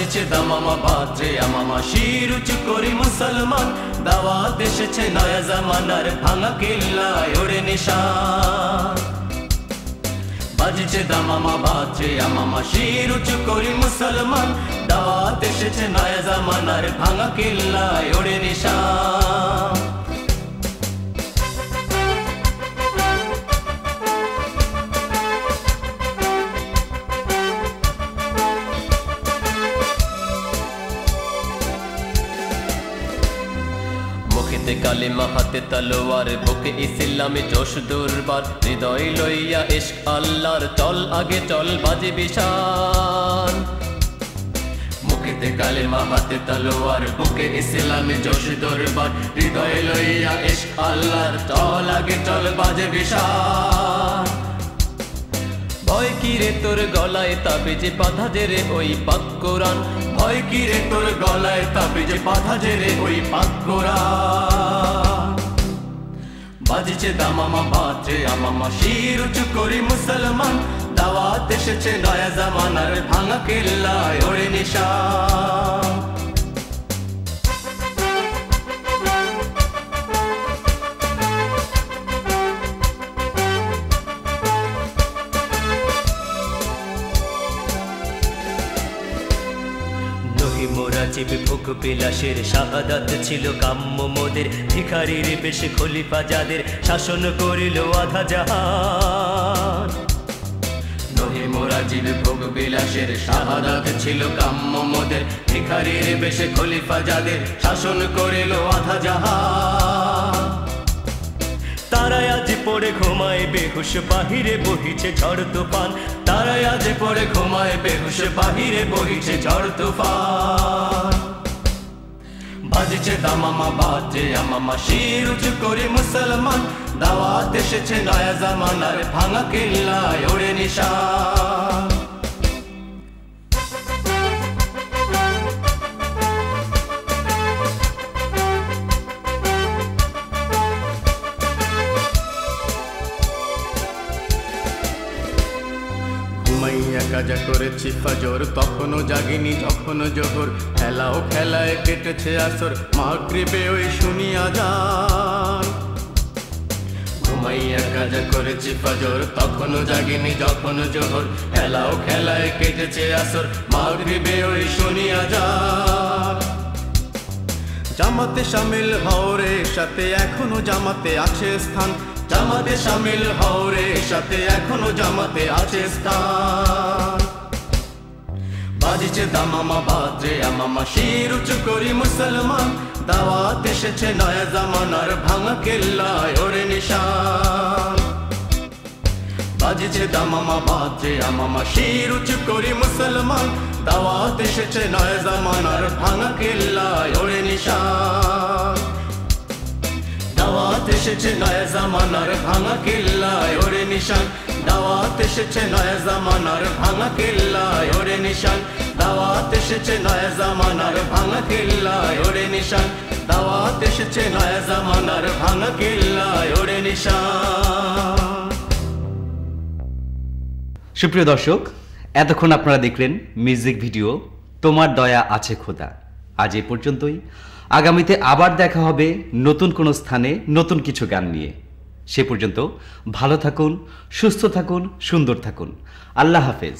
বাজছে দামামা বাজে আমামা শির উঁচু করি মুসলমান দাওয়াত এসেছে নয়া জামানার ভাঙা কিল্লায় ওড়ে নিশান বাজছে দামামা বাজে আমামা শির উঁচু করি মুসলমান দাওয়াত এসেছে নয়া জামানার ভাঙা কিল্লায় ওড়ে নিশান মুখেতে কালিমা হাতে তলোয়ার বুকে ইসলামে জোশ দুর্বার হৃদয় লইয়া ইশক আল্লাহর চল আগে চল বাজে বিশান মুখেতে কালিমা হাতে তলোয়ার বুকে ইসলামে জোশ দুর্বার হৃদয় লইয়া ইশক আল্লাহর চল আগে চল বাজে বিশান ভয় কি রে তোর গলায় তাবিজে বাঁধা যে রে ওই পাক কোরআন ভয় কি রে তোর গলায় তাবিজে বাঁধা যে রে ওই পাক কোরআন বাজছে দামামা বাজে আমামা শির উঁচু করি মুসলমান দাওয়াত এসেছে নয়া জামানার ভাঙা কিল্লায় ওড়ে নিশান মোরাজিব ভোগ বিলাসের শাহাদাত ছিল কাম্য মোদের ভিখারির বেশে খলিফা যাদের শাসন করিল আধা জাহান নহি মোরাজিব ভোগ বিলাসের শাহাদাত ছিল কাম্য মোদের ভিখারির বেশে খলিফা যাদের শাসন করিল আধা জাহান তারাই আজ পড়ে ঘুমায় বেহুশ বাহিরে বহিছে ঝড় তুফান তারাই আজ পড়ে ঘুমায় বেহুশ বাহিরে বহিছে ঝড় তুফান বাজছে দামামা বাজে আমামা শির উঁচু করি মুসলমান দাওয়াত এসেছে নয়া জামানার ভাঙা কিল্লায় ওড়ে নিশান ঘুমাইয়া কাজা করেছি ফজর তখনও জাগিনি যখনও জোহর খেলাও খেলায় কেটেছে আসর মাগরিবে ওই শুনিয়া যান ঘুমাইয়া কাজা করেছি ফজর তখনও জাগিনি যখনও জোহর খেলাও খেলায় কেটেছে আসর মাগরিবে ওই শুনিয়া যান জামাতে শামিল হও রে সাথে এখনো জামাতে আছে স্থান জামাতে শামিল হও রে সাথে এখনো জামাতে আছে স্থান বাজছে দামামা বাজে আমামা শির উঁচু করি মুসলমান দাওয়াত এসেছে নয়া জামানার ভাঙা কিল্লায় ওড়ে নিশান বাজছে দামামা বাজে আমামা শির উঁচু করি মুসলমান দাওয়াত এসেছে নয়া জামানার ভাঙা কিল্লায় ওড়ে নিশান দাওয়াত এসেছে নয়া জামানার ভাঙা কিল্লায় ওড়ে নিশান দাওয়াত এসেছে নয়া জামানার ভাঙা কিল্লায় ওড়ে নিশান দাওয়াত এসেছে নয়া জামানার ভাঙা কিল্লায় ওড়ে নিশান দাওয়াত এসেছে নয়া জামানার ভাঙা কিল্লায় ওড়ে নিশান সুপ্রিয় দর্শক এতক্ষণ আপনারা দেখলেন মিউজিক ভিডিও তোমার দয়া আছে খোদা আজ এই পর্যন্তই আগামীতে আবার দেখা হবে নতুন কোনো স্থানে নতুন কিছু গান নিয়ে সে পর্যন্ত ভালো থাকুন সুস্থ থাকুন সুন্দর থাকুন আল্লাহ হাফেজ